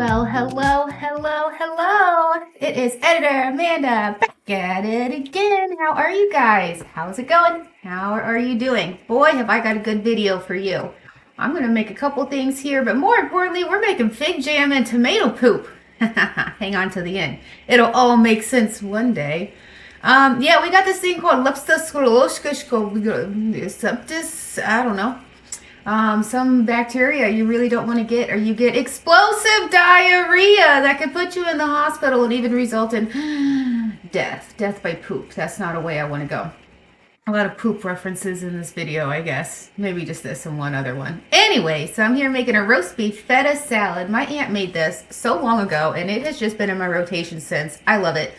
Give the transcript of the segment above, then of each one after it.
Well, hello, hello, hello. It is Editor Amanda back at it again. How are you guys? How's it going? How are you doing? Boy, have I got a good video for you. I'm going to make a couple things here, but more importantly, we're making fig jam and tomato poop. Hang on to the end. It'll all make sense one day. Yeah, we got this thing called Leptospirosis, I don't know. Some bacteria you really don't want to get, or you get explosive diarrhea that could put you in the hospital and even result in death by poop. That's not a way I want to go. A lot of poop references in this video, I guess. Maybe just this and one other one. Anyway, so I'm here making a roast beef feta salad. My aunt made this so long ago, and it has just been in my rotation since. I love it.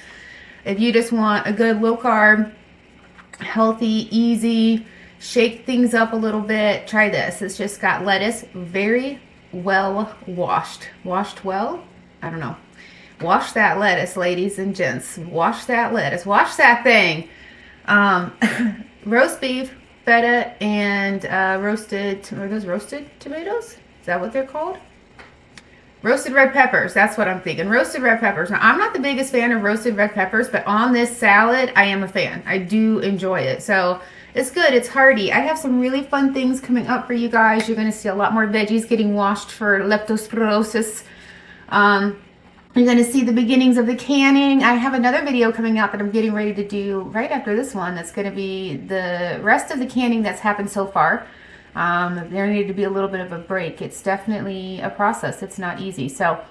If you just want a good low carb, healthy, easy, shake things up a little bit, try this. It's just got lettuce, very well washed. Washed well? I don't know. Wash that lettuce, ladies and gents. Wash that lettuce. Wash that thing. Roast beef, feta, and roasted, are those roasted tomatoes? Is that what they're called? Roasted red peppers, that's what I'm thinking. Roasted red peppers. Now, I'm not the biggest fan of roasted red peppers, but on this salad, I am a fan. I do enjoy it. So it's good, it's hearty. I have some really fun things coming up for you guys. You're gonna see a lot more veggies getting washed for leptospirosis. You're going to see the beginnings of the canning. I have another video coming out that I'm getting ready to do right after this one. That's going to be the rest of the canning that's happened so far. There needed to be a little bit of a break. It's definitely a process. It's not easy. So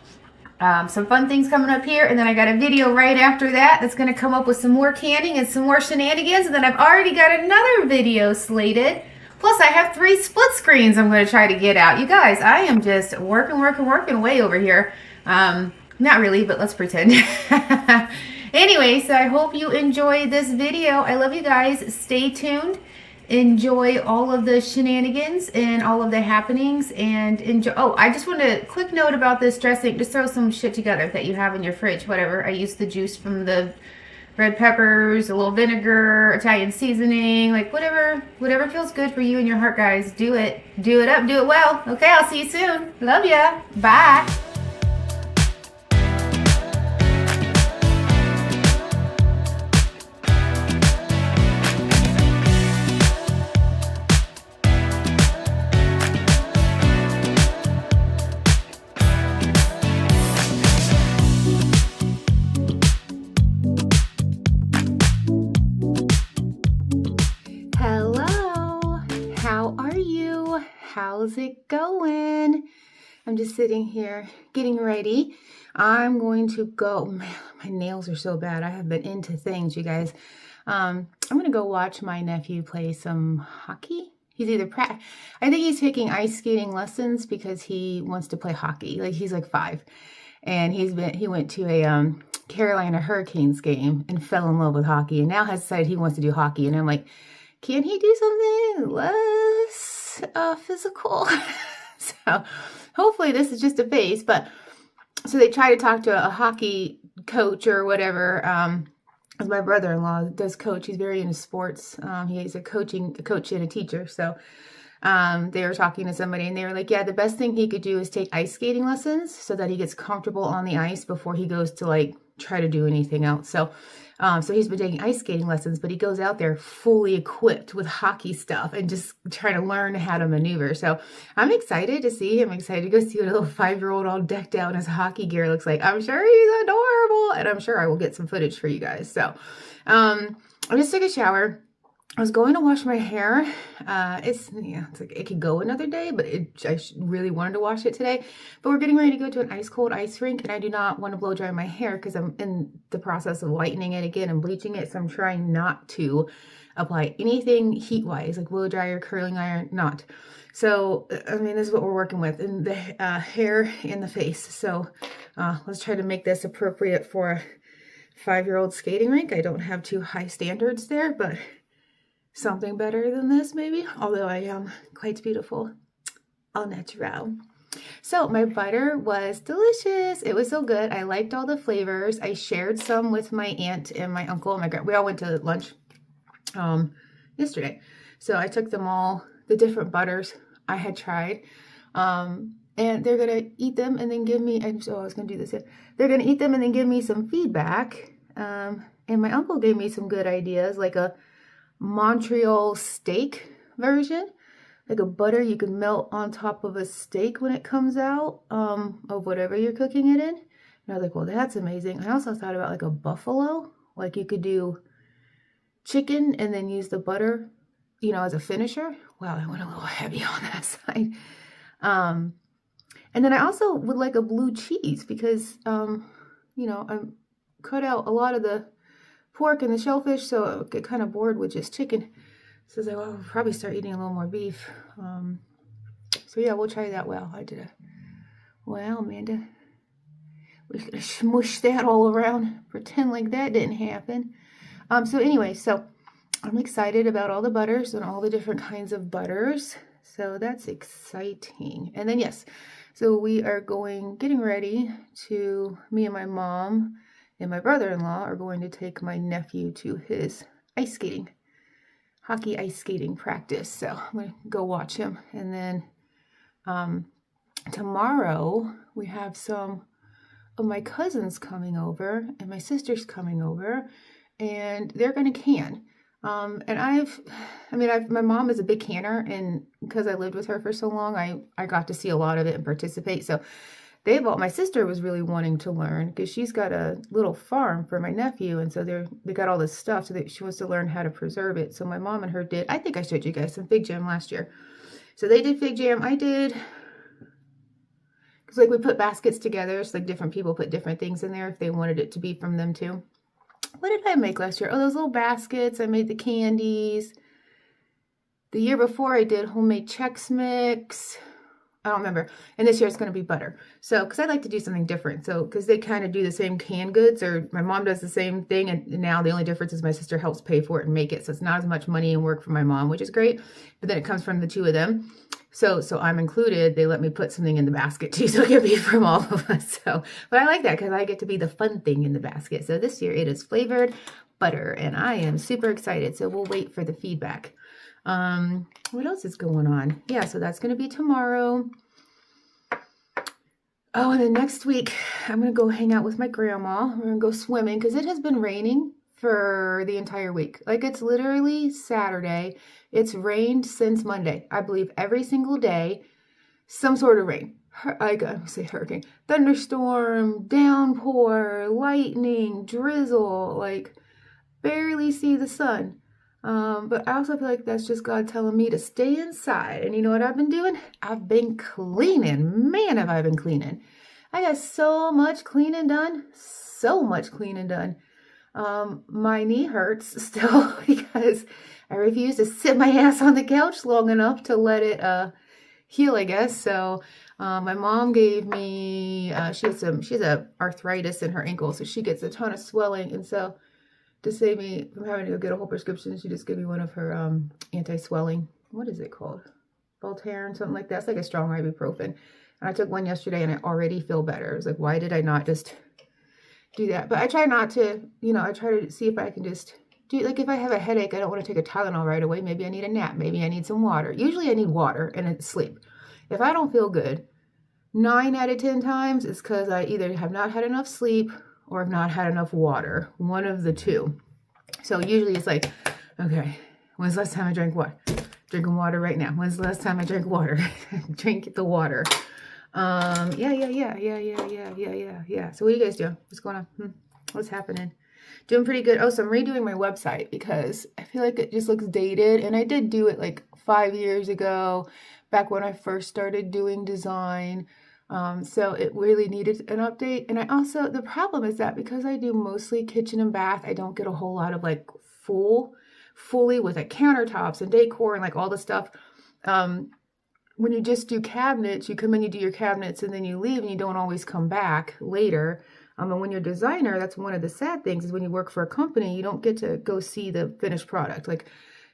some fun things coming up here. And then I got a video right after that that's going to come up with some more canning and some more shenanigans. And then I've already got another video slated. Plus, I have 3 split screens I'm going to try to get out. You guys, I am just working way over here. Not really, but let's pretend. Anyway, so I hope you enjoy this video. I love you guys. Stay tuned. Enjoy all of the shenanigans and all of the happenings. And enjoy. Oh, I just want to quick note about this dressing. Just throw some shit together that you have in your fridge, whatever. I used the juice from the red peppers, a little vinegar, Italian seasoning, like whatever feels good for you and your heart, guys. Do it. Do it up. Do it well. Okay, I'll see you soon. Love ya. Bye. How's it going? I'm just sitting here getting ready. I'm going to go. Man, my nails are so bad. I have been into things, you guys. I'm going to go watch my nephew play some hockey. He's either I think he's taking ice skating lessons because he wants to play hockey. Like he's like 5, and he went to a Carolina Hurricanes game and fell in love with hockey, and now has decided he wants to do hockey. And I'm like, can he do something less physical? So hopefully this is just a phase. But so they try to talk to a hockey coach or whatever. As my brother-in-law does coach, he's very into sports. He's a coach and a teacher. So they were talking to somebody, and they were like, yeah, the best thing he could do is take ice skating lessons so that he gets comfortable on the ice before he goes to like try to do anything else. So he's been taking ice skating lessons, but he goes out there fully equipped with hockey stuff and just trying to learn how to maneuver. So I'm excited to see him. I'm excited to go see what a little 5-year-old all decked out in his hockey gear looks like. I'm sure he's adorable, and I'm sure I will get some footage for you guys. So I just took a shower. I was going to wash my hair. It's like it could go another day, but I really wanted to wash it today. But we're getting ready to go to an ice cold ice rink, and I do not want to blow dry my hair because I'm in the process of lightening it again and bleaching it. So I'm trying not to apply anything heat wise, like blow dryer, curling iron, not. So I mean, this is what we're working with in the hair and the face. So let's try to make this appropriate for a 5-year-old skating rink. I don't have too high standards there, but something better than this maybe, although I am quite beautiful au natural. So my butter was delicious. It was so good. I liked all the flavors. I shared some with my aunt and my uncle and my we all went to lunch yesterday. So I took them all, the different butters I had tried. and they're gonna eat them and then give me. I was gonna do this. They're gonna eat them and then give me some feedback. And my uncle gave me some good ideas, like a Montreal steak version, like a butter you can melt on top of a steak when it comes out of whatever you're cooking it in. And I was like, well, that's amazing. I also thought about like a buffalo, like you could do chicken and then use the butter, as a finisher. Wow, I went a little heavy on that side. And then I also would like a blue cheese because, I cut out a lot of the pork and the shellfish, so I get kind of bored with just chicken. So I was like, well, I'll probably start eating a little more beef. So yeah, we'll try that. Well, Amanda, we're gonna smush that all around, pretend like that didn't happen. So anyway, so I'm excited about all the butters and all the different kinds of butters. So that's exciting. And then yes, so we are getting ready me and my mom and my brother-in-law are going to take my nephew to his hockey ice skating practice. So I'm going to go watch him. And then tomorrow we have some of my cousins coming over and my sister's coming over, and they're going to can. And my mom is a big canner, and because I lived with her for so long, I got to see a lot of it and participate. So my sister was really wanting to learn because she's got a little farm for my nephew. And so they got all this stuff so that she wants to learn how to preserve it. So my mom and her I think I showed you guys some fig jam last year. So they did fig jam. I did, because we put baskets together. So different people put different things in there if they wanted it to be from them too. What did I make last year? Oh, those little baskets. I made the candies. The year before I did homemade Chex Mix. I don't remember. And this year it's going to be butter. So, because I like to do something different. So, because they kind of do the same canned goods, or my mom does the same thing. And now the only difference is my sister helps pay for it and make it. So it's not as much money and work for my mom, which is great. But then it comes from the two of them. So I'm included. They let me put something in the basket too. So it can be from all of us. But I like that because I get to be the fun thing in the basket. So this year it is flavored butter and I am super excited. So we'll wait for the feedback. What else is going on? Yeah, so that's going to be tomorrow. Oh, and then next week, I'm going to go hang out with my grandma. We're going to go swimming because it has been raining for the entire week. It's literally Saturday. It's rained since Monday. I believe every single day, some sort of rain. Hurricane, thunderstorm, downpour, lightning, drizzle, barely see the sun. But I also feel like that's just God telling me to stay inside. And you know what I've been doing? I've been cleaning. Man, have I been cleaning. I got so much cleaning done. So much cleaning done. My knee hurts still because I refuse to sit my ass on the couch long enough to let it heal, I guess. So my mom gave me, she has arthritis in her ankle, so she gets a ton of swelling. And so to save me from having to go get a whole prescription, she just gave me one of her anti-swelling. What is it called? Voltaren, something like that. It's like a strong ibuprofen. And I took one yesterday and I already feel better. I was like, why did I not just do that? But I try not to, I try to see if I can just do, if I have a headache, I don't want to take a Tylenol right away. Maybe I need a nap. Maybe I need some water. Usually I need water and sleep. If I don't feel good, 9 out of 10 times, it's because I either have not had enough sleep or have not had enough water, one of the two. So usually it's like, okay, when's the last time I drank water? Drinking water right now. When's the last time I drank water? Drink the water. Yeah. So what are you guys doing? What's going on? What's happening? Doing pretty good. Oh, so I'm redoing my website because I feel like it just looks dated. And I did do it 5 years ago, back when I first started doing design. So it really needed an update. And the problem is that because I do mostly kitchen and bath, I don't get a whole lot of fully with countertops and decor and all the stuff. When you just do cabinets, you come in, you do your cabinets, and then you leave and you don't always come back later. And when you're a designer, that's one of the sad things is when you work for a company, you don't get to go see the finished product.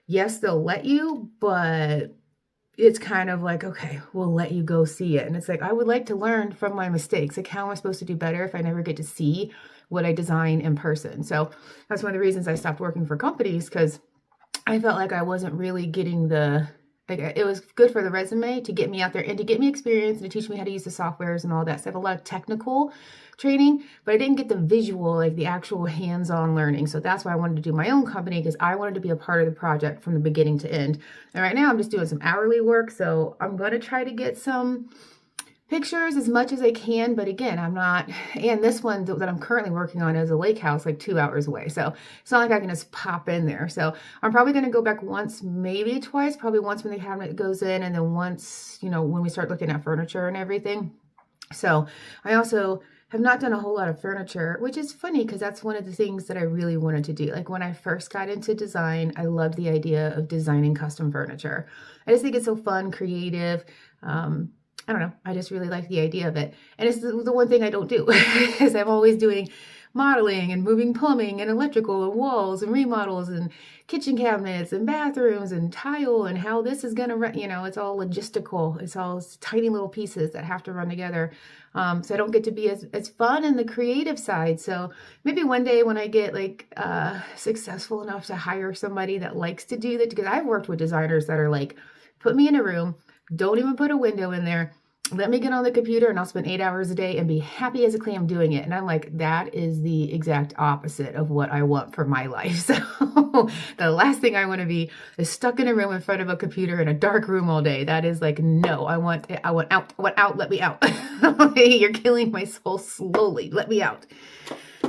Yes, they'll let you, but it's kind of okay, we'll let you go see it. And it's I would like to learn from my mistakes. How am I supposed to do better if I never get to see what I design in person? So that's one of the reasons I stopped working for companies, because I felt like I wasn't really getting Like, it was good for the resume to get me out there and to get me experience and to teach me how to use the softwares and all that. So I have a lot of technical training, but I didn't get the visual, like the actual hands-on learning. So that's why I wanted to do my own company, because I wanted to be a part of the project from the beginning to end. And right now I'm just doing some hourly work. So I'm going to try to get some pictures as much as I can, but again, I'm not, and this one that I'm currently working on is a lake house like 2 hours away. So it's not like I can just pop in there. So I'm probably going to go back once, maybe twice, probably once when the cabinet goes in, and then once, you know, when we start looking at furniture and everything. So I also have not done a whole lot of furniture, which is funny because that's one of the things that I really wanted to do. Like when I first got into design, I loved the idea of designing custom furniture. I just think it's so fun, creative. I don't know. I just really like the idea of it. And it's the one thing I don't do because I'm always doing modeling and moving plumbing and electrical and walls and remodels and kitchen cabinets and bathrooms and tile and how this is going to run. You know, it's all logistical. It's all tiny little pieces that have to run together. So I don't get to be as fun in the creative side. So maybe one day when I get like successful enough to hire somebody that likes to do that, because I've worked with designers that are like, put me in a room, don't even put a window in there. Let me get on the computer and I'll spend 8 hours a day and be happy as a clam doing it. And I'm like, that is the exact opposite of what I want for my life. So the last thing I want to be is stuck in a room in front of a computer in a dark room all day. That is like, no, I want out, let me out. You're killing my soul slowly. Let me out.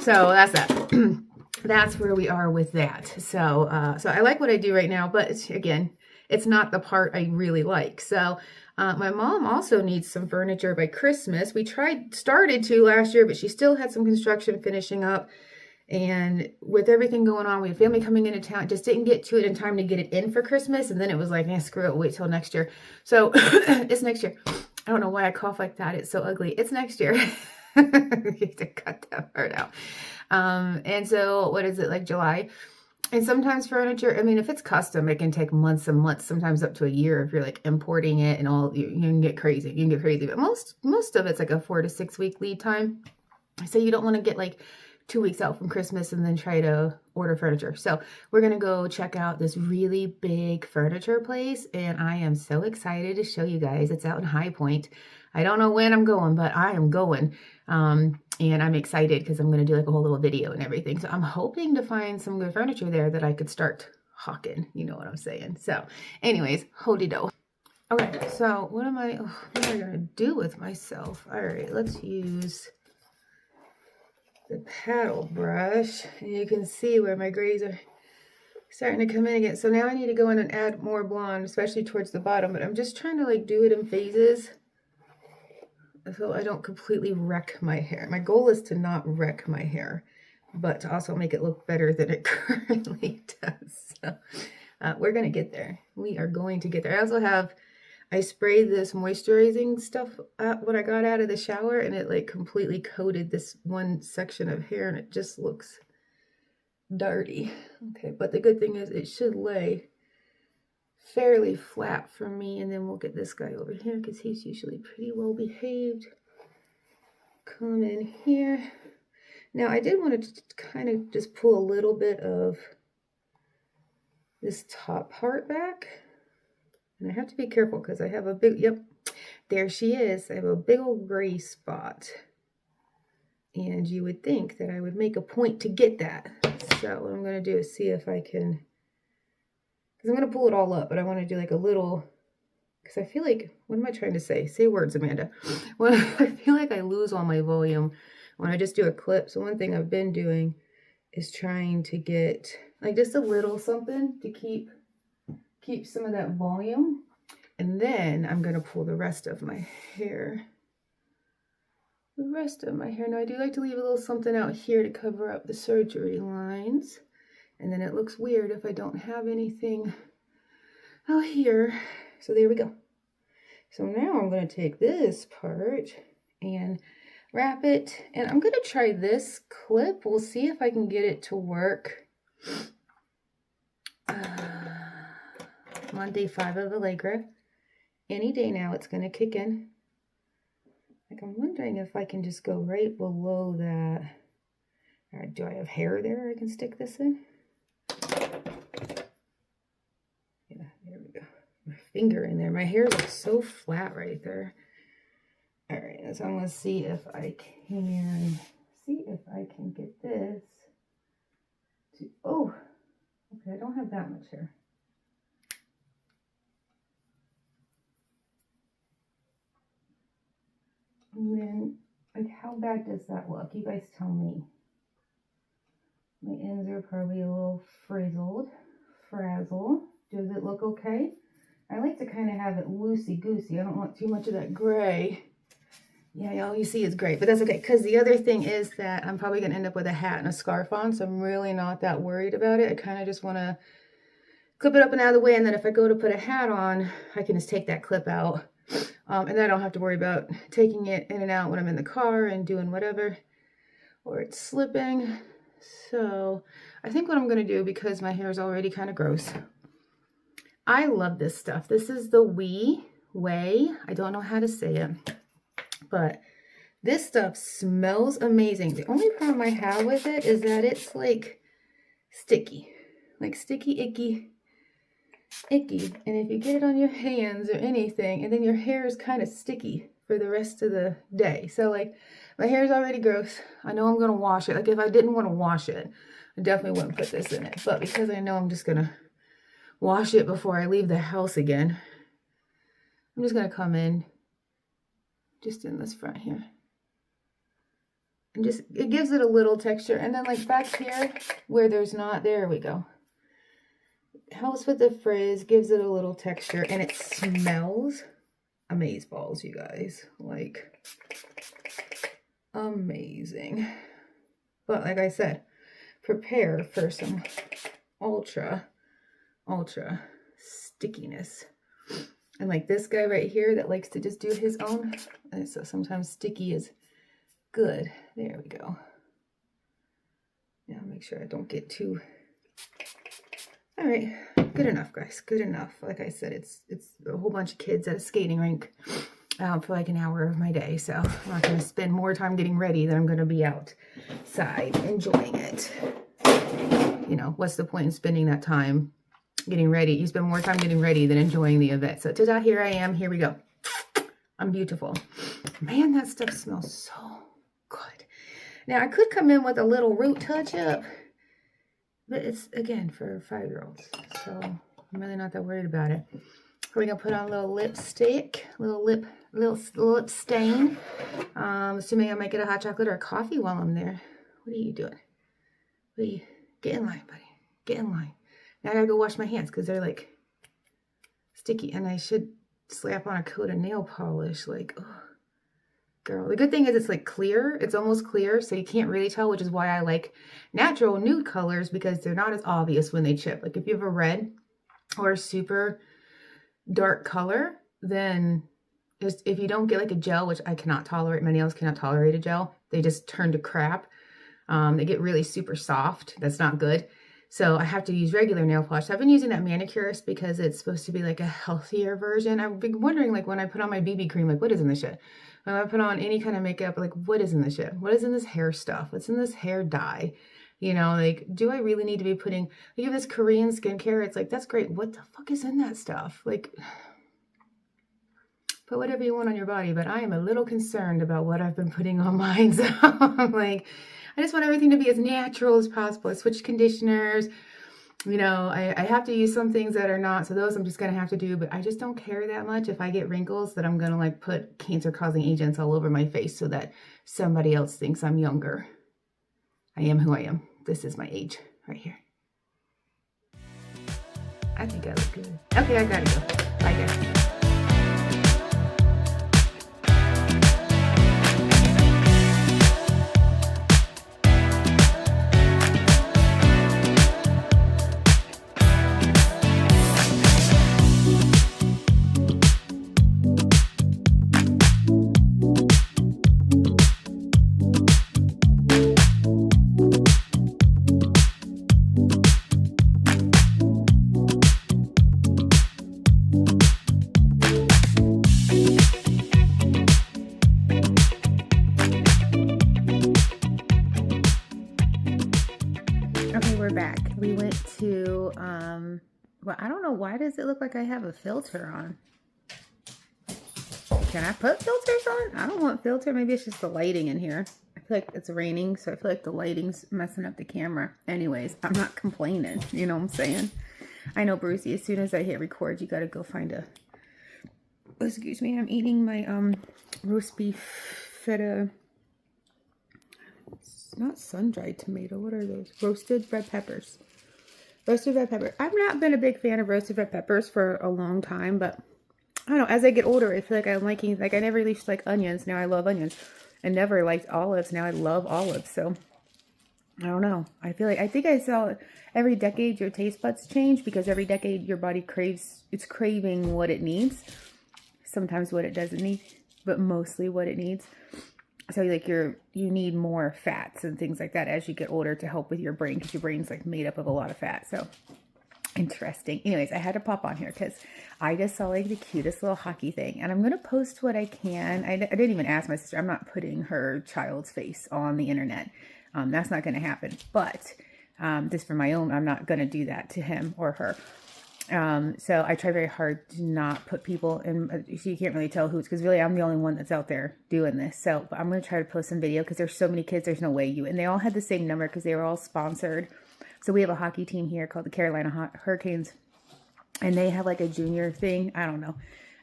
So that's that. That's where we are with that. So I like what I do right now, but again, it's not the part I really like. So my mom also needs some furniture by Christmas. We started to last year, but she still had some construction finishing up. And with everything going on, we had family coming into town, just didn't get to it in time to get it in for Christmas. And then it was like, screw it, wait till next year. So it's next year. I don't know why I cough like that. It's so ugly. It's next year. You have to cut that part out. And so what is it, like July? And sometimes furniture, I mean, if it's custom, it can take months and months, sometimes up to a year if you're like importing it and all, you can get crazy. You can get crazy. But most of it's like a 4 to 6 week lead time. So you don't want to get like 2 weeks out from Christmas and then try to order furniture. So we're going to go check out this really big furniture place. And I am so excited to show you guys. It's out in High Point. I don't know when I'm going, but I am going. And I'm excited because I'm going to do like a whole little video and everything. So I'm hoping to find some good furniture there that I could start hawking. You know what I'm saying? So anyways, hody-do. Okay, so what am I going to do with myself? All right, let's use the paddle brush. And you can see where my grays are starting to come in again. So now I need to go in and add more blonde, especially towards the bottom. But I'm just trying to like do it in phases, so I don't completely wreck my hair. My goal is to not wreck my hair, but to also make it look better than it currently does. So we're going to get there. We are going to get there. I sprayed this moisturizing stuff when I got out of the shower, and it like completely coated this one section of hair, and it just looks dirty. Okay, but the good thing is it should lay fairly flat for me, and then we'll get this guy over here because he's usually pretty well behaved. Come in here. Now I did want to kind of just pull a little bit of this top part back, and I have to be careful because I have a big, yep, there she is. I have a big old gray spot, and you would think that I would make a point to get that. So what I'm going to do is see if I can, because I'm going to pull it all up, but I want to do like a little, because I feel like, what am I trying to say? Say words, Amanda. Well, I feel like I lose all my volume when I just do a clip. So one thing I've been doing is trying to get like just a little something to keep some of that volume. And then I'm going to pull the rest of my hair. Now I do like to leave a little something out here to cover up the surgery lines. And then it looks weird if I don't have anything out here. So there we go. So now I'm going to take this part and wrap it. And I'm going to try this clip. We'll see if I can get it to work. I'm on day 5 of Allegra. Any day now it's going to kick in. Like I'm wondering if I can just go right below that. All right, do I have hair there I can stick this in? Yeah, there we go. My finger in there. My hair looks so flat right there. All right, so I'm gonna see if I can get this to, oh, okay, I don't have that much hair. And then, like, how bad does that look? You guys tell me. My ends are probably a little frazzled. Does it look okay? I like to kind of have it loosey-goosey. I don't want too much of that gray. Yeah, all you see is gray, but that's okay. Because the other thing is that I'm probably going to end up with a hat and a scarf on, so I'm really not that worried about it. I kind of just want to clip it up and out of the way, and then if I go to put a hat on, I can just take that clip out. And then I don't have to worry about taking it in and out when I'm in the car and doing whatever, or it's slipping. So I think what I'm going to do, because my hair is already kind of gross, I love this stuff. This is the Way. I don't know how to say it, but this stuff smells amazing. The only problem I have with it is that it's like sticky, icky. And if you get it on your hands or anything, and then your hair is kind of sticky for the rest of the day. So like, my hair is already gross. I know I'm going to wash it. Like, if I didn't want to wash it, I definitely wouldn't put this in it. But because I know I'm just going to wash it before I leave the house again, I'm just going to come in just in this front here. And just, it gives it a little texture. And then like back here where there's not, there we go. Helps with the frizz, gives it a little texture, and it smells amazeballs, you guys. Like, amazing. But like I said, prepare for some ultra stickiness. And like this guy right here that likes to just do his own, and so sometimes sticky is good. There we go. Now make sure I don't get too. All right, good enough, guys, good enough. Like I said, it's a whole bunch of kids at a skating rink for like an hour of my day, so I'm not going to spend more time getting ready than I'm going to be outside enjoying it. You know, what's the point in spending that time getting ready? You spend more time getting ready than enjoying the event. So ta-da, here I am, here we go. I'm beautiful. Man, that stuff smells so good. Now, I could come in with a little root touch-up, but it's, again, for 5-year-olds, so I'm really not that worried about it. We're going to put on a little lipstick, little lip stain. Assuming I might get a hot chocolate or a coffee while I'm there. What are you doing? Get in line, buddy. Get in line. Now I got to go wash my hands because they're, like, sticky. And I should slap on a coat of nail polish. Like, oh, girl. The good thing is it's, like, clear. It's almost clear, so you can't really tell, which is why I like natural nude colors, because they're not as obvious when they chip. Like, if you have a red or a super dark color, then just, if you don't get, like, a gel, which I cannot tolerate, my nails cannot tolerate a gel, they just turn to crap. They get really super soft. That's not good. So I have to use regular nail polish. I've been using that Manicurist because it's supposed to be like a healthier version. I've been wondering, like, when I put on my BB cream, like, what is in this shit? When I put on any kind of makeup, like, what is in this shit? What is in this hair stuff? What's in this hair dye? You know, like, do I really need to be putting, like, if this Korean skincare, it's like, that's great. What the fuck is in that stuff? Like, put whatever you want on your body, but I am a little concerned about what I've been putting on mine. So I'm like, I just want everything to be as natural as possible. I switched conditioners. You know, I have to use some things that are not, so those I'm just going to have to do, but I just don't care that much if I get wrinkles that I'm going to, like, put cancer-causing agents all over my face so that somebody else thinks I'm younger. I am who I am. This is my age right here. I think I look good. Okay, I gotta go. Bye, guys. Okay, we're back. We went to But I don't know, why does it look like I have a filter on? Can I put filters on? I don't want filter. Maybe it's just the lighting in here. I feel like it's raining, so I feel like the lighting's messing up the camera. Anyways, I'm not complaining. You know what I'm saying? I know, Brucey, as soon as I hit record, you gotta go find a... Excuse me, I'm eating my roast beef feta... It's not sun-dried tomato. What are those? Roasted red peppers. Roasted red pepper. I've not been a big fan of roasted red peppers for a long time, but I don't know. As I get older, I feel like I'm liking, like I never used to like onions. Now I love onions. I never liked olives. Now I love olives. So I don't know. I feel like, I think I saw every decade your taste buds change, because every decade your body it's craving what it needs. Sometimes what it doesn't need, but mostly what it needs. So like you need more fats and things like that as you get older to help with your brain, because your brain's like made up of a lot of fat. So interesting. Anyways, I had to pop on here because I just saw like the cutest little hockey thing, and I'm going to post what I can. I didn't even ask my sister. I'm not putting her child's face on the internet. That's not going to happen. But just for my own, I'm not going to do that to him or her. So I try very hard to not put people in, so you can't really tell who's, because really I'm the only one that's out there doing this. So but I'm going to try to post some video, because there's so many kids, there's no way and they all had the same number because they were all sponsored. So we have a hockey team here called the Carolina Hurricanes, and they have like a junior thing. I don't know.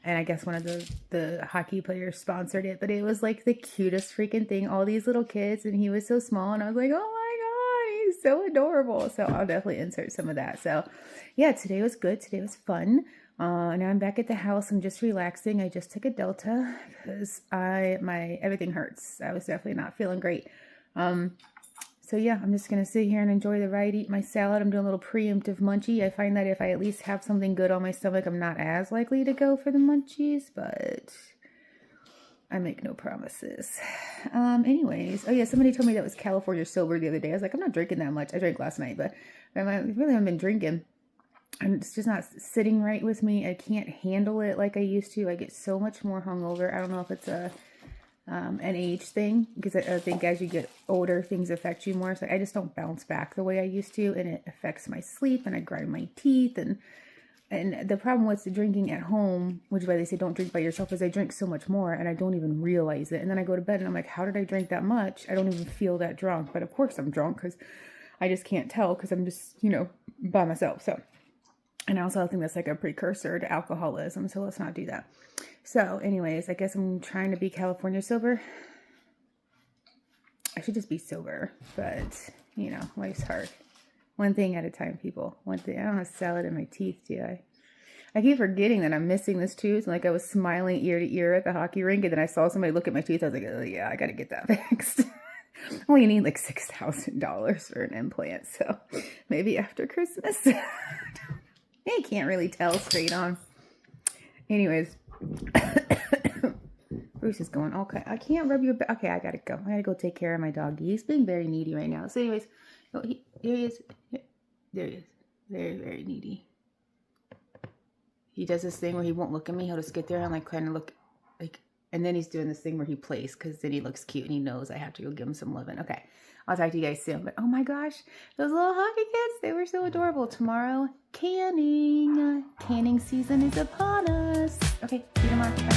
And I guess one of the hockey players sponsored it, but it was like the cutest freaking thing. All these little kids, and he was so small, and I was like, oh my God, he's so adorable. So I'll definitely insert some of that. So yeah, today was good. Today was fun. Now I'm back at the house. I'm just relaxing. I just took a Delta because everything hurts. I was definitely not feeling great. So yeah, I'm just going to sit here and enjoy the ride, eat my salad. I'm doing a little preemptive munchie. I find that if I at least have something good on my stomach, I'm not as likely to go for the munchies, but I make no promises. Anyways, oh yeah, somebody told me that was California sober the other day. I was like, I'm not drinking that much. I drank last night, but I really haven't been drinking. And it's just not sitting right with me. I can't handle it like I used to. I get so much more hungover. I don't know if it's an age thing, because I think as you get older, things affect you more. So I just don't bounce back the way I used to, and it affects my sleep, and I grind my teeth. And the problem with the drinking at home, which is why they say don't drink by yourself, is I drink so much more and I don't even realize it. And then I go to bed and I'm like, how did I drink that much? I don't even feel that drunk. But of course I'm drunk, because I just can't tell, because I'm just, by myself. So, and I also think that's like a precursor to alcoholism. So let's not do that. So anyways, I guess I'm trying to be California sober. I should just be sober, but life's hard. One thing at a time, people. One thing. I don't have salad in my teeth, do I? I keep forgetting that I'm missing this tooth. Like I was smiling ear to ear at the hockey rink, and then I saw somebody look at my tooth. I was like, oh yeah, I got to get that fixed. Well, you need like $6,000 for an implant, so maybe after Christmas. I can't really tell straight on. Anyways. Bruce is going, okay, I can't rub your back. Okay, I gotta go. I gotta go take care of my doggy. He's being very needy right now. So anyways, here he is. There he is. Very, very needy. He does this thing where he won't look at me. He'll just get there and like kind of look like, and then he's doing this thing where he plays, because then he looks cute and he knows I have to go give him some loving. Okay, I'll talk to you guys soon. But oh my gosh, those little hockey kids, they were so adorable. Tomorrow, canning season is upon us. Okay, see you tomorrow. Bye.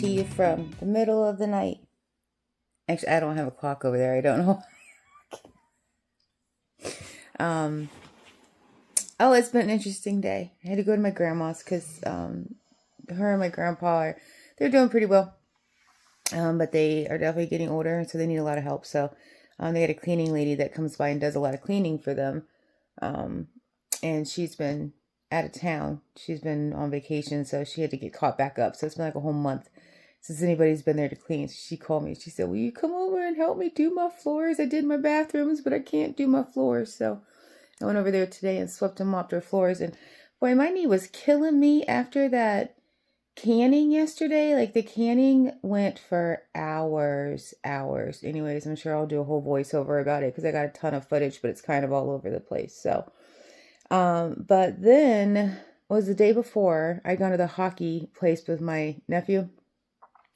to you from the middle of the night. Actually, I don't have a clock over there. I don't know. Oh, it's been an interesting day. I had to go to my grandma's because her and my grandpa they're doing pretty well. But they are definitely getting older, so they need a lot of help. So they had a cleaning lady that comes by and does a lot of cleaning for them. And she's been out of town. She's been on vacation, so she had to get caught back up. So it's been like a whole month since anybody's been there to clean. So she called me. She said, will you come over and help me do my floors? I did my bathrooms, but I can't do my floors. So I went over there today and swept and mopped her floors. And boy, my knee was killing me after that canning yesterday. Like the canning went for hours. Anyways, I'm sure I'll do a whole voiceover about it because I got a ton of footage, but it's kind of all over the place. So, but then was the day before I gone to the hockey place with my nephew,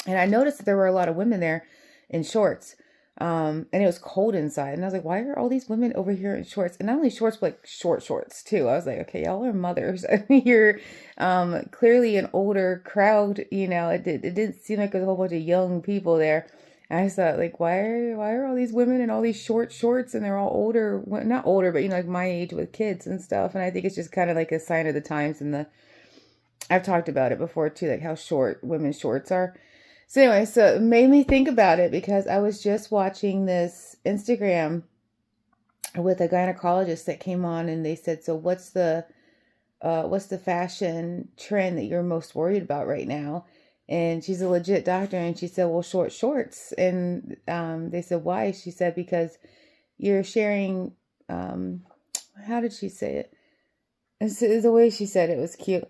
and I noticed that there were a lot of women there in shorts. And it was cold inside. And I was like, why are all these women over here in shorts? And not only shorts, but like short shorts too. I was like, okay, y'all are mothers. You're clearly an older crowd. You know, it didn't seem like there was a whole bunch of young people there. And I just thought, like, why are all these women in all these short shorts, and they're all older, well, not older, but, you know, like my age with kids and stuff. And I think it's just kind of like a sign of the times. And I've talked about it before too, like how short women's shorts are. So anyway, so it made me think about it because I was just watching this Instagram with a gynecologist that came on, and they said, so what's the fashion trend that you're most worried about right now? And she's a legit doctor, and she said, well, short shorts. And they said, why? She said, because you're sharing, how did she say it? It's the way she said it was cute.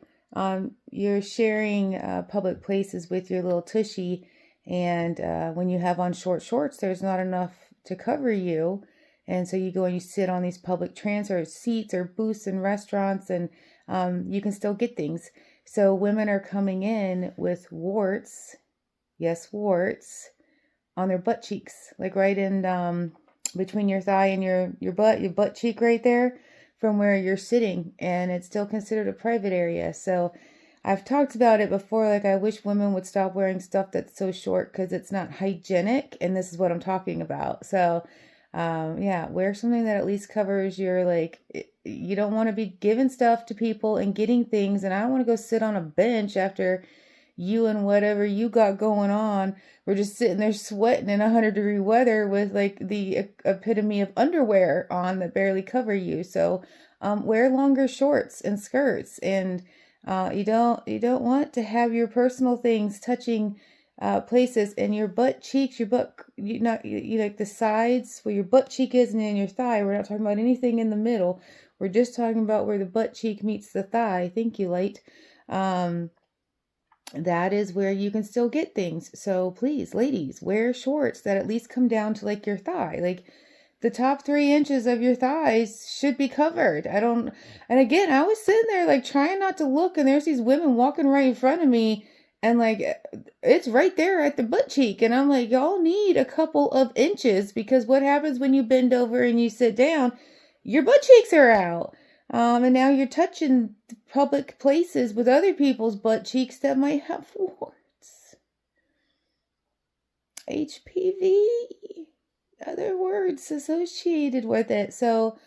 You're sharing public places with your little tushy, and when you have on short shorts, there's not enough to cover you, and so you go and you sit on these public transfer seats or booths in restaurants, and you can still get things. So women are coming in with warts, yes, warts, on their butt cheeks, like right in between your thigh and your butt cheek right there, from where you're sitting, and it's still considered a private area. So I've talked about it before, like I wish women would stop wearing stuff that's so short because it's not hygienic, and this is what I'm talking about. So yeah, wear something that at least covers your, like, you don't want to be giving stuff to people and getting things, and I don't want to go sit on a bench after you and whatever you got going on. We're just sitting there sweating in 100-degree weather with like the epitome of underwear on that barely cover you. So wear longer shorts and skirts, and you don't want to have your personal things touching places, and your butt cheeks, you like the sides where your butt cheek is, and then your thigh. We're not talking about anything in the middle. We're just talking about where the butt cheek meets the thigh. Thank you, Light. That is where you can still get things. So please, ladies, wear shorts that at least come down to like your thigh. Like the top 3 inches of your thighs should be covered. And again, I was sitting there like trying not to look, and there's these women walking right in front of me, and like it's right there at the butt cheek. And I'm like, y'all need a couple of inches, because what happens when you bend over and you sit down, your butt cheeks are out. And now you're touching public places with other people's butt cheeks that might have warts. HPV, other words associated with it. So,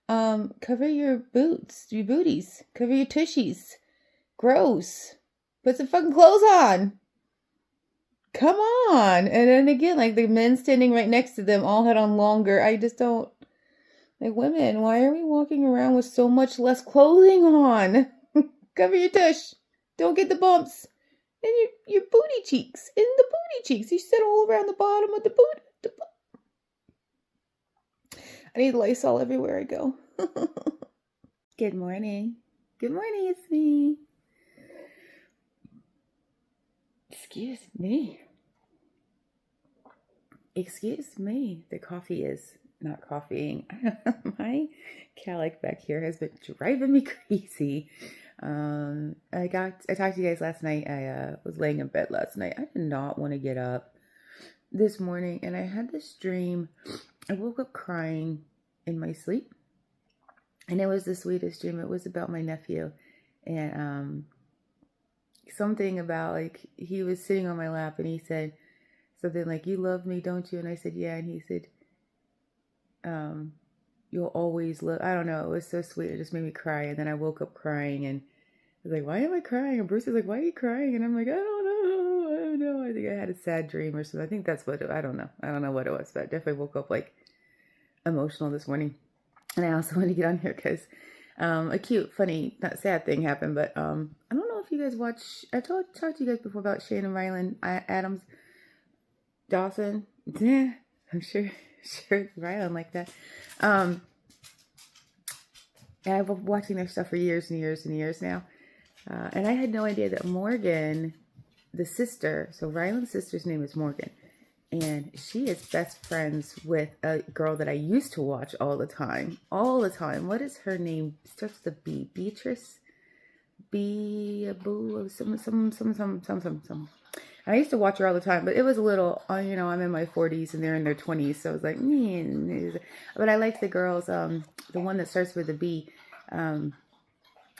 cover your booties, cover your tushies. Gross. Put some fucking clothes on. Come on. And then again, like the men standing right next to them all had on longer. I just don't. Like, women, why are we walking around with so much less clothing on? Cover your tush. Don't get the bumps. And your booty cheeks. In the booty cheeks. You sit all around the bottom of the boot. I need Lysol everywhere I go. Good morning. Good morning, it's me. Excuse me. The coffee is not coffeeing. My calic back here has been driving me crazy. I talked to you guys last night. I was laying in bed last night. I did not want to get up this morning, and I had this dream. I woke up crying in my sleep, and it was the sweetest dream. It was about my nephew, and something about like he was sitting on my lap and he said something like, "You love me, don't you?" And I said, "Yeah." And he said, "You'll always love." I don't know. It was so sweet. It just made me cry. And then I woke up crying and I was like, "Why am I crying?" And Bruce was like, "Why are you crying?" And I'm like, "I don't know. I don't know. I think I had a sad dream or something." I think that's what I don't know. I don't know what it was, but I definitely woke up like emotional this morning. And I also want to get on here because a cute, funny, not sad thing happened, but I don't know if you guys watch. I talked to you guys before about Shane and Rylan Adams Dawson. Yeah, I'm sure Rylan like that. And I've been watching their stuff for years and years and years now. And I had no idea that Morgan, the sister, so Rylan's sister's name is Morgan, and she is best friends with a girl that I used to watch all the time. All the time. What is her name? Starts with a B. Beatrice? Some. I used to watch her all the time, but it was a little, I'm in my 40s and they're in their 20s, so I was like, but I liked the girls, the one that starts with a B.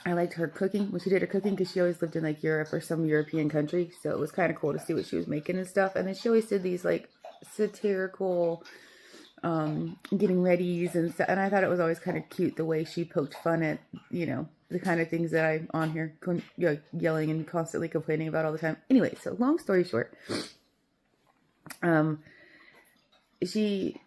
I liked her cooking, when she did her cooking, because she always lived in like Europe or some European country, so it was kind of cool to see what she was making and stuff. And then she always did these like satirical getting readies and stuff, and I thought it was always kind of cute the way she poked fun at the kind of things that I'm on here yelling and constantly complaining about all the time. Anyway, so long story short,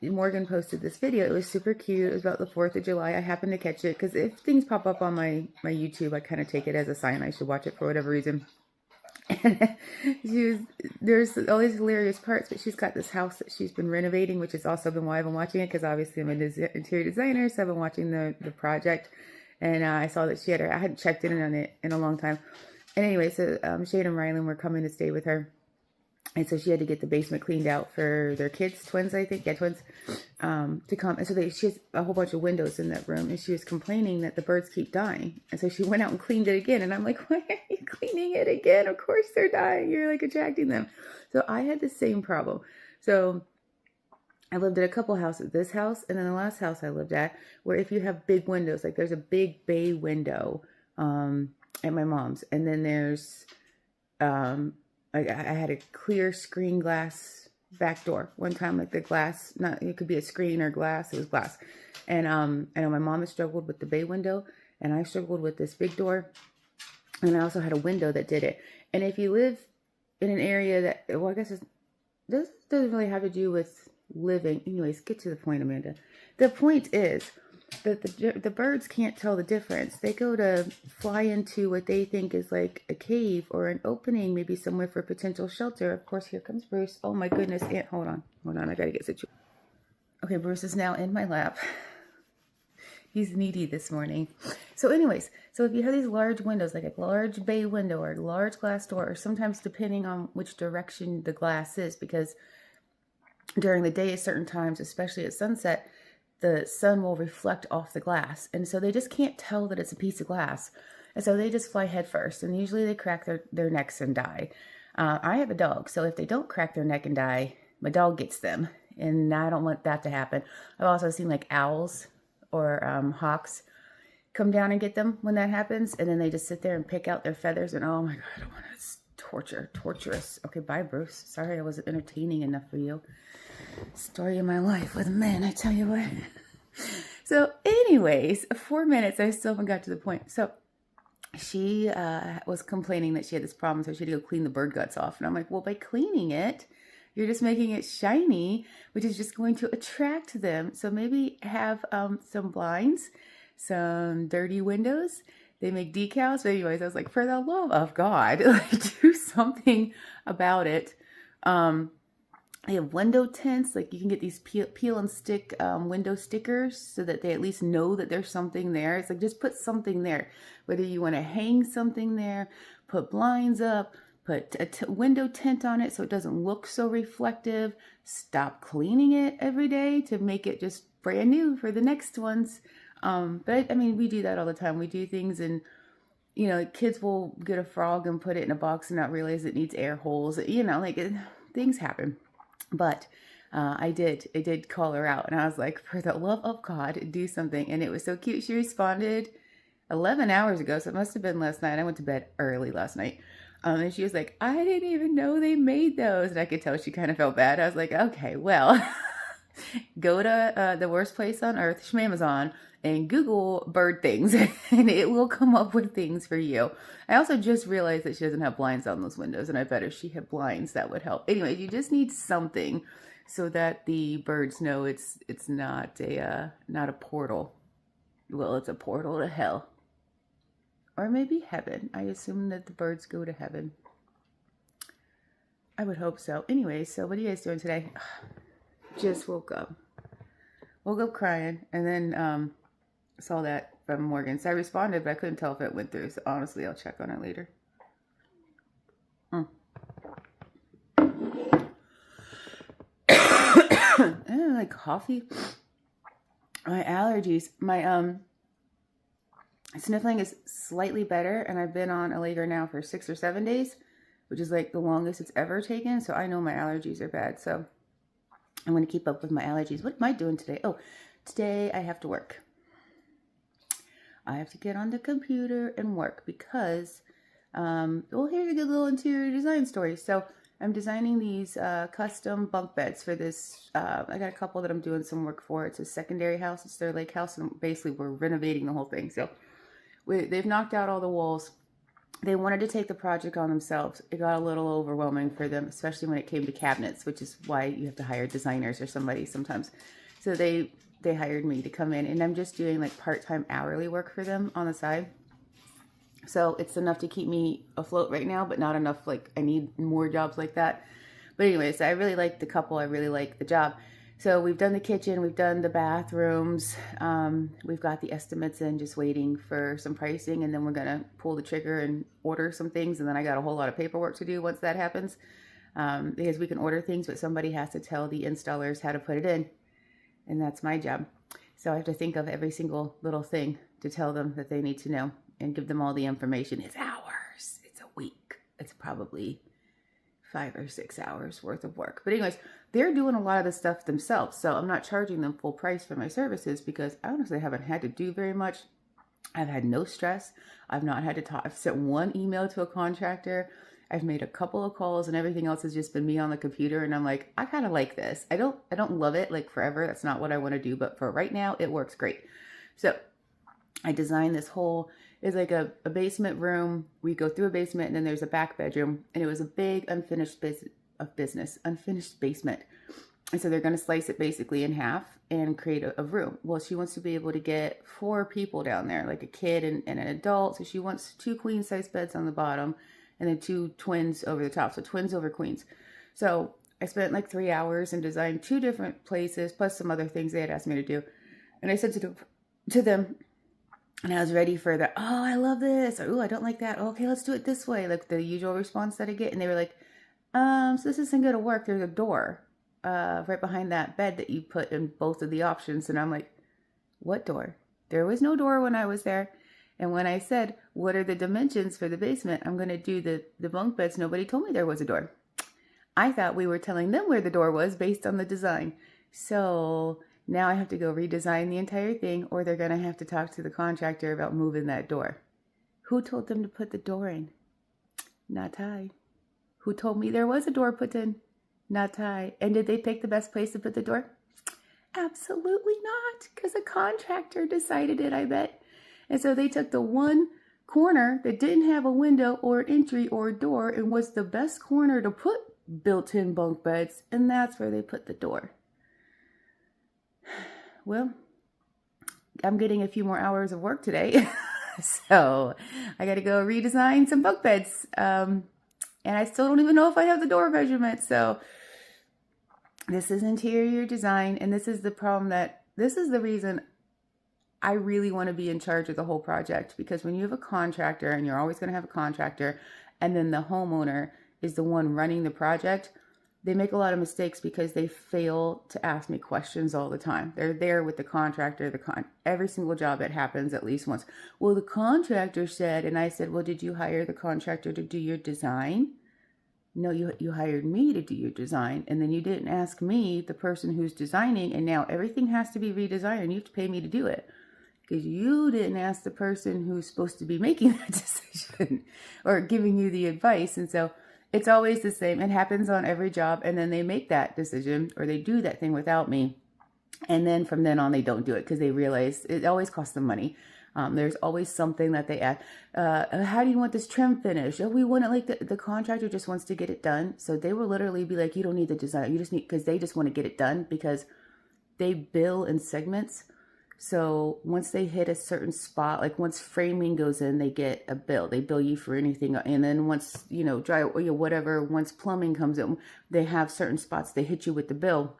Morgan posted this video. It was super cute. It was about the 4th of July. I happened to catch it because if things pop up on my YouTube, I kind of take it as a sign I should watch it for whatever reason. And there's all these hilarious parts, but she's got this house that she's been renovating, which has also been why I've been watching it, because obviously I'm an interior designer, so I've been watching the project. And I saw that she had I hadn't checked in on it in a long time. And anyway, so Shane and Rylan were coming to stay with her. And so she had to get the basement cleaned out for their kids, twins, I think. Yeah, twins, to come. And so she has a whole bunch of windows in that room. And she was complaining that the birds keep dying. And so she went out and cleaned it again. And I'm like, why are you cleaning it again? Of course they're dying. You're like attracting them. So I had the same problem. So I lived at a couple houses, this house and then the last house I lived at, where if you have big windows, like there's a big bay window at my mom's. And then there's... I had a clear screen glass back door one time, like the glass, it could be a screen or glass, it was glass. And I know my mom has struggled with the bay window, and I struggled with this big door. And I also had a window that did it. And if you live in an area that, well, I guess this doesn't really have to do with living. Anyways, get to the point, Amanda. The point is that the birds can't tell the difference. They go to fly into what they think is like a cave or an opening, maybe somewhere for potential shelter. Of course, here comes Bruce. Oh my goodness. Hold on. I gotta get situated. Okay, Bruce is now in my lap. He's needy this morning. So anyways, so if you have these large windows, like a large bay window or a large glass door, or sometimes depending on which direction the glass is, because during the day at certain times, especially at sunset, the sun will reflect off the glass. And so they just can't tell that it's a piece of glass. And so they just fly head first. And usually they crack their necks and die. I have a dog. So if they don't crack their neck and die, my dog gets them. And I don't want that to happen. I've also seen like owls or hawks come down and get them when that happens. And then they just sit there and pick out their feathers. And oh my God, I don't want to. It's torturous. Okay, bye, Bruce. Sorry I wasn't entertaining enough for you. Story of my life with men, I tell you what. So anyways, 4 minutes, I still haven't got to the point. So she was complaining that she had this problem, so she had to go clean the bird guts off. And I'm like, well, by cleaning it, you're just making it shiny, which is just going to attract them. So maybe have some blinds, some dirty windows. They make decals. But anyways, I was like, for the love of God, like, do something about it. They have window tints, like you can get these peel and stick window stickers so that they at least know that there's something there. It's like, just put something there. Whether you want to hang something there, put blinds up, put a window tint on it so it doesn't look so reflective. Stop cleaning it every day to make it just brand new for the next ones. But I mean, we do that all the time. We do things, and kids will get a frog and put it in a box and not realize it needs air holes. Things happen. But I did call her out, and I was like, for the love of God, do something. And it was so cute. She responded 11 hours ago, so it must have been last night. I went to bed early last night. And she was like, I didn't even know they made those. And I could tell she kind of felt bad. I was like, okay, well, go to the worst place on earth, Shmamazon, and Google bird things, and it will come up with things for you. I also just realized that she doesn't have blinds on those windows, and I bet if she had blinds, that would help. Anyway, you just need something so that the birds know it's not a portal. Well, it's a portal to hell. Or maybe heaven. I assume that the birds go to heaven. I would hope so. Anyway, so what are you guys doing today? Just woke up. Woke up crying, and then saw that from Morgan. So I responded, but I couldn't tell if it went through. So honestly, I'll check on it later. I like coffee. My allergies. My sniffling is slightly better, and I've been on Allegra now for 6 or 7 days, which is like the longest it's ever taken. So I know my allergies are bad. So I'm going to keep up with my allergies. What am I doing today? Oh, today I have to work. I have to get on the computer and work because, well, here's a good little interior design story. So I'm designing these custom bunk beds for this. I got a couple that I'm doing some work for. It's a secondary house. It's their lake house, and basically we're renovating the whole thing. So they've knocked out all the walls. They wanted to take the project on themselves. It got a little overwhelming for them, especially when it came to cabinets, which is why you have to hire designers or somebody sometimes. So they hired me to come in, and I'm just doing like part-time hourly work for them on the side. So it's enough to keep me afloat right now, but not enough, like I need more jobs like that. But anyways, I really like the couple. I really like the job. So we've done the kitchen, we've done the bathrooms, we've got the estimates in, just waiting for some pricing, and then we're gonna pull the trigger and order some things, and then I got a whole lot of paperwork to do once that happens, because we can order things, but somebody has to tell the installers how to put it in, and that's my job. So I have to think of every single little thing to tell them that they need to know and give them all the information. It's hours, it's a week, it's probably 5 or 6 hours worth of work. But anyways, they're doing a lot of the stuff themselves. So I'm not charging them full price for my services because I honestly haven't had to do very much. I've had no stress. I've not had to talk. I've sent one email to a contractor. I've made a couple of calls, and everything else has just been me on the computer. And I'm like, I kind of like this. I don't love it like forever. That's not what I want to do. But for right now, it works great. So I designed this whole, it's like a basement room. We go through a basement, and then there's a back bedroom, and it was a big unfinished unfinished basement. And so they're going to slice it basically in half and create a room. Well, she wants to be able to get 4 people down there, like a kid and an adult. So she wants 2 queen size beds on the bottom and then 2 twins over the top. So twins over queens. So I spent like 3 hours and designed 2 different places, plus some other things they had asked me to do. And I said to them, and I was ready for the, oh, I love this. Or, oh, I don't like that. Okay, let's do it this way. Like the usual response that I get. And they were like, so this isn't going to work. There's a door right behind that bed that you put in both of the options. And I'm like, what door? There was no door when I was there. And when I said, what are the dimensions for the basement? I'm going to do the bunk beds. Nobody told me there was a door. I thought we were telling them where the door was based on the design. So now I have to go redesign the entire thing, or they're going to have to talk to the contractor about moving that door. Who told them to put the door in? Not I. Who told me there was a door put in? Not I. And did they pick the best place to put the door? Absolutely not, because a contractor decided it, I bet. And so they took the one corner that didn't have a window or entry or door and was the best corner to put built-in bunk beds, and that's where they put the door. Well, I'm getting a few more hours of work today, so I got to go redesign some bunk beds. And I still don't even know if I have the door measurement. So this is interior design, and this is the problem this is the reason I really want to be in charge of the whole project, because when you have a contractor, and you're always going to have a contractor, and then the homeowner is the one running the project, they make a lot of mistakes because they fail to ask me questions all the time. They're there with the contractor, every single job it happens at least once. Well, the contractor said, and I said, well, did you hire the contractor to do your design? No, you hired me to do your design, and then you didn't ask me, the person who's designing, and now everything has to be redesigned, and you have to pay me to do it. because you didn't ask the person who's supposed to be making that decision or giving you the advice. And so it's always the same. It happens on every job. And then they make that decision or they do that thing without me. And then from then on, they don't do it because they realize it always costs them money. There's always something that they add. How do you want this trim finish? Oh, we want it like the contractor just wants to get it done. So they will literally be like, you don't need the design. You just need, because they just want to get it done because they bill in segments. So once they hit a certain spot, like once framing goes in, they get a bill. They bill you for anything. And then once, dry, whatever, once plumbing comes in, they have certain spots, they hit you with the bill.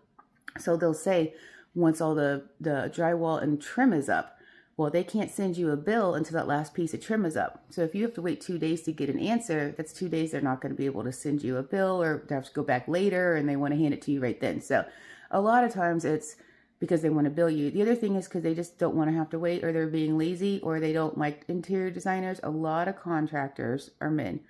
So they'll say, once all the drywall and trim is up, well, they can't send you a bill until that last piece of trim is up. So if you have to wait 2 days to get an answer, that's 2 days they're not going to be able to send you a bill, or they have to go back later and they want to hand it to you right then. So a lot of times it's because they want to bill you. The other thing is because they just don't want to have to wait, or they're being lazy, or they don't like interior designers. A lot of contractors are men,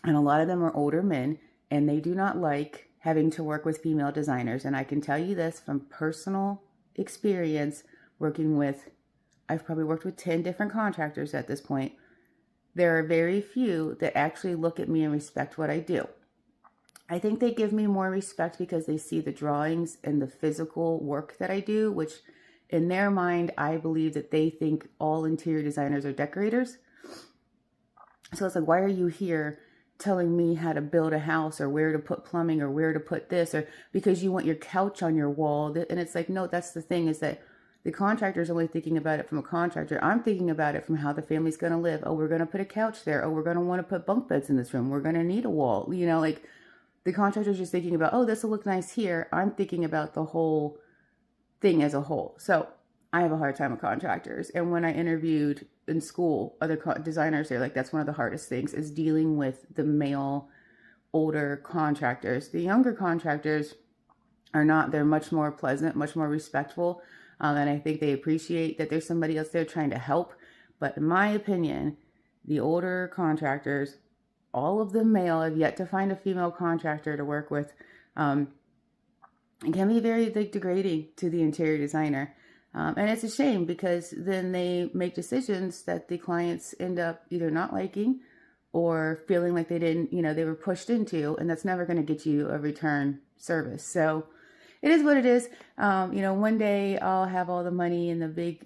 and a lot of them are older men, and they do not like having to work with female designers. And I can tell you this from personal experience, working with, I've probably worked with 10 different contractors at this point. There are very few that actually look at me and respect what I do. I think they give me more respect because they see the drawings and the physical work that I do, which in their mind, I believe that they think all interior designers are decorators. So it's like, why are you here telling me how to build a house, or where to put plumbing, or where to put this, or because you want your couch on your wall? And it's like, no, that's the thing, is that the contractor's only thinking about it from a contractor. I'm thinking about it from how the family's going to live. Oh, we're going to put a couch there. Oh, we're going to want to put bunk beds in this room. We're going to need a wall. Like the contractor's just thinking about, oh, this will look nice here. I'm thinking about the whole thing as a whole. So I have a hard time with contractors. And when I interviewed in school, other designers, they're like, that's one of the hardest things, is dealing with the male, older contractors. The younger contractors are not. They're much more pleasant, much more respectful. And I think they appreciate that there's somebody else there trying to help. But in my opinion, the older contractors, all of them male, I've yet to find a female contractor to work with, it can be very degrading to the interior designer. And it's a shame, because then they make decisions that the clients end up either not liking or feeling like they didn't, they were pushed into, and that's never going to get you a return service. So it is what it is. One day I'll have all the money in the big,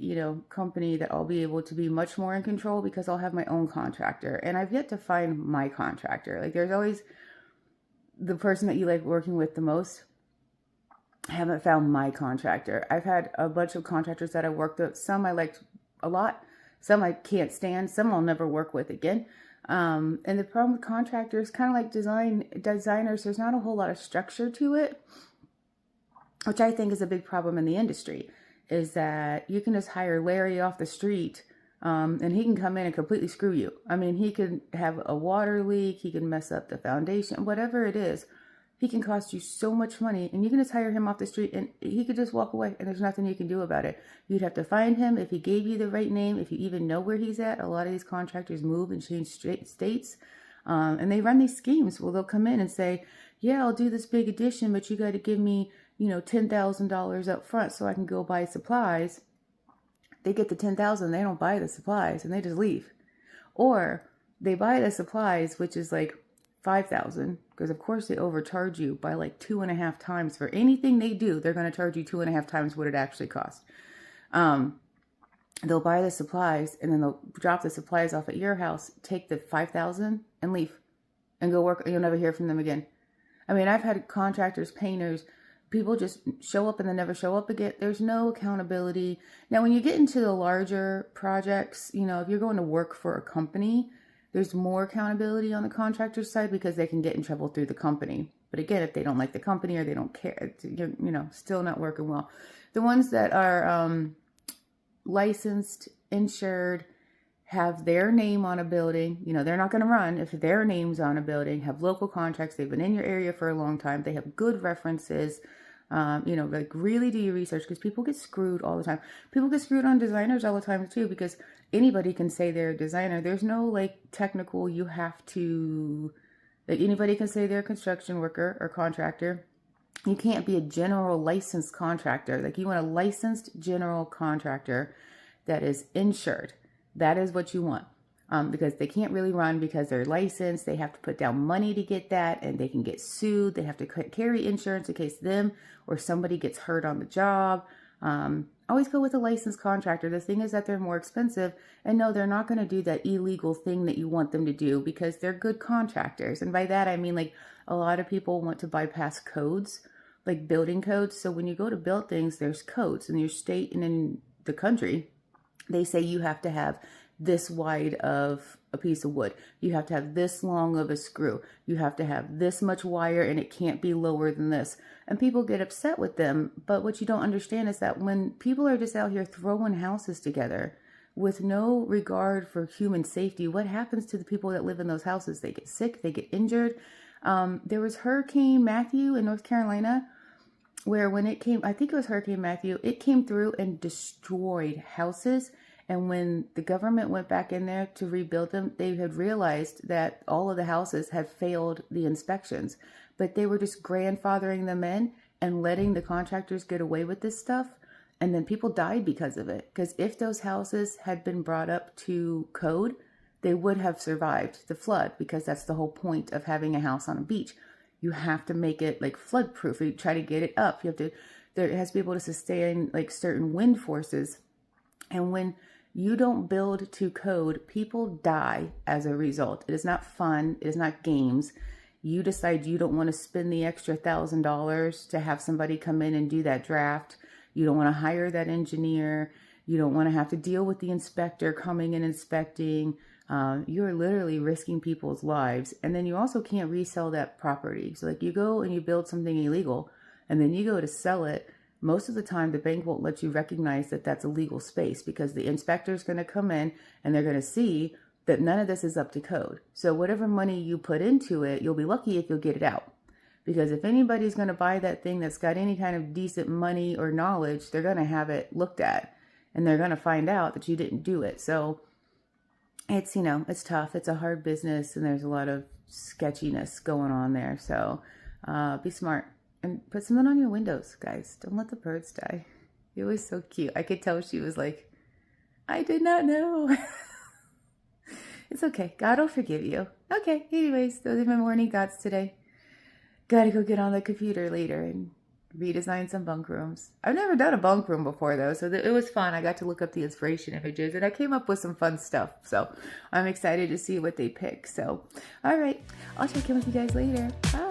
company that I'll be able to be much more in control, because I'll have my own contractor. And I've yet to find my contractor. Like, there's always the person that you like working with the most. I haven't found my contractor. I've had a bunch of contractors that I worked with. Some I liked a lot. Some I can't stand. Some I'll never work with again. And the problem with contractors, kind of like designers, there's not a whole lot of structure to it, which I think is a big problem in the industry, is that you can just hire Larry off the street, and he can come in and completely screw you. I mean, he can have a water leak, he can mess up the foundation, whatever it is. He can cost you so much money, and you can just hire him off the street and he could just walk away, and there's nothing you can do about it. You'd have to find him if he gave you the right name, if you even know where he's at. A lot of these contractors move and change states, and they run these schemes. Well, they'll come in and say, yeah, I'll do this big addition, but you got to give me, $10,000 up front so I can go buy supplies. They get the $10,000, they don't buy the supplies, and they just leave. Or they buy the supplies, which is like $5,000, because of course they overcharge you by like 2.5 times for anything they do. They're going to charge you 2.5 times what it actually costs. They'll buy the supplies, and then they'll drop the supplies off at your house, take the $5,000 and leave, and go work. You'll never hear from them again. I mean, I've had contractors, painters, people just show up and then never show up again. There's no accountability. Now, when you get into the larger projects, if you're going to work for a company, there's more accountability on the contractor side, because they can get in trouble through the company. But again, if they don't like the company or they don't care, you're, still not working well. The ones that are licensed, insured, have their name on a building, they're not going to run if their name's on a building, have local contracts, they've been in your area for a long time, they have good references, like really do your research, because people get screwed all the time. People get screwed on designers all the time too, because anybody can say they're a designer. There's no like technical, you have to, like, anybody can say they're a construction worker or contractor. You can't be a general licensed contractor. Like, you want a licensed general contractor that is insured. That is what you want. Because they can't really run because they're licensed. They have to put down money to get that, and they can get sued. They have to carry insurance in case them or somebody gets hurt on the job. Always go with a licensed contractor. The thing is that they're more expensive, and no, they're not going to do that illegal thing that you want them to do because they're good contractors. And by that, I mean, like, a lot of people want to bypass codes, like building codes. So when you go to build things, there's codes in your state and in the country. They say you have to have this wide of a piece of wood. You have to have this long of a screw. You have to have this much wire, and it can't be lower than this. And people get upset with them. But what you don't understand is that when people are just out here throwing houses together with no regard for human safety, what happens to the people that live in those houses? They get sick, they get injured. There was Hurricane Matthew in North Carolina, where when it came, I think it was Hurricane Matthew, it came through and destroyed houses. And when the government went back in there to rebuild them, they had realized that all of the houses had failed the inspections, but they were just grandfathering them in and letting the contractors get away with this stuff. And then people died because of it. Because if those houses had been brought up to code, they would have survived the flood, because that's the whole point of having a house on a beach. You have to make it like flood proof. You try to get it up. You have to, there has to be able to sustain like certain wind forces. And when you don't build to code, people die as a result. It is not fun. It is not games. You decide you don't want to spend the extra $1,000 to have somebody come in and do that draft. You don't want to hire that engineer. You don't want to have to deal with the inspector coming and inspecting. You're literally risking people's lives. And then you also can't resell that property. So like, you go and you build something illegal, and then you go to sell it. Most of the time, the bank won't let you recognize that that's a legal space, because the inspector's going to come in and they're going to see that none of this is up to code. So whatever money you put into it, you'll be lucky if you'll get it out. Because if anybody's going to buy that thing that's got any kind of decent money or knowledge, they're going to have it looked at, and they're going to find out that you didn't do it. So it's, you know, it's tough. It's a hard business, and there's a lot of sketchiness going on there. So be smart. And put something on your windows, guys. Don't let the birds die. It was so cute. I could tell she was like, I did not know. It's okay. God will forgive you. Okay, anyways, those are my morning thoughts today. Gotta go get on the computer later and redesign some bunk rooms. I've never done a bunk room before, though, so it was fun. I got to look up the inspiration images, and I came up with some fun stuff. So I'm excited to see what they pick. So, all right. I'll check in with you guys later. Bye.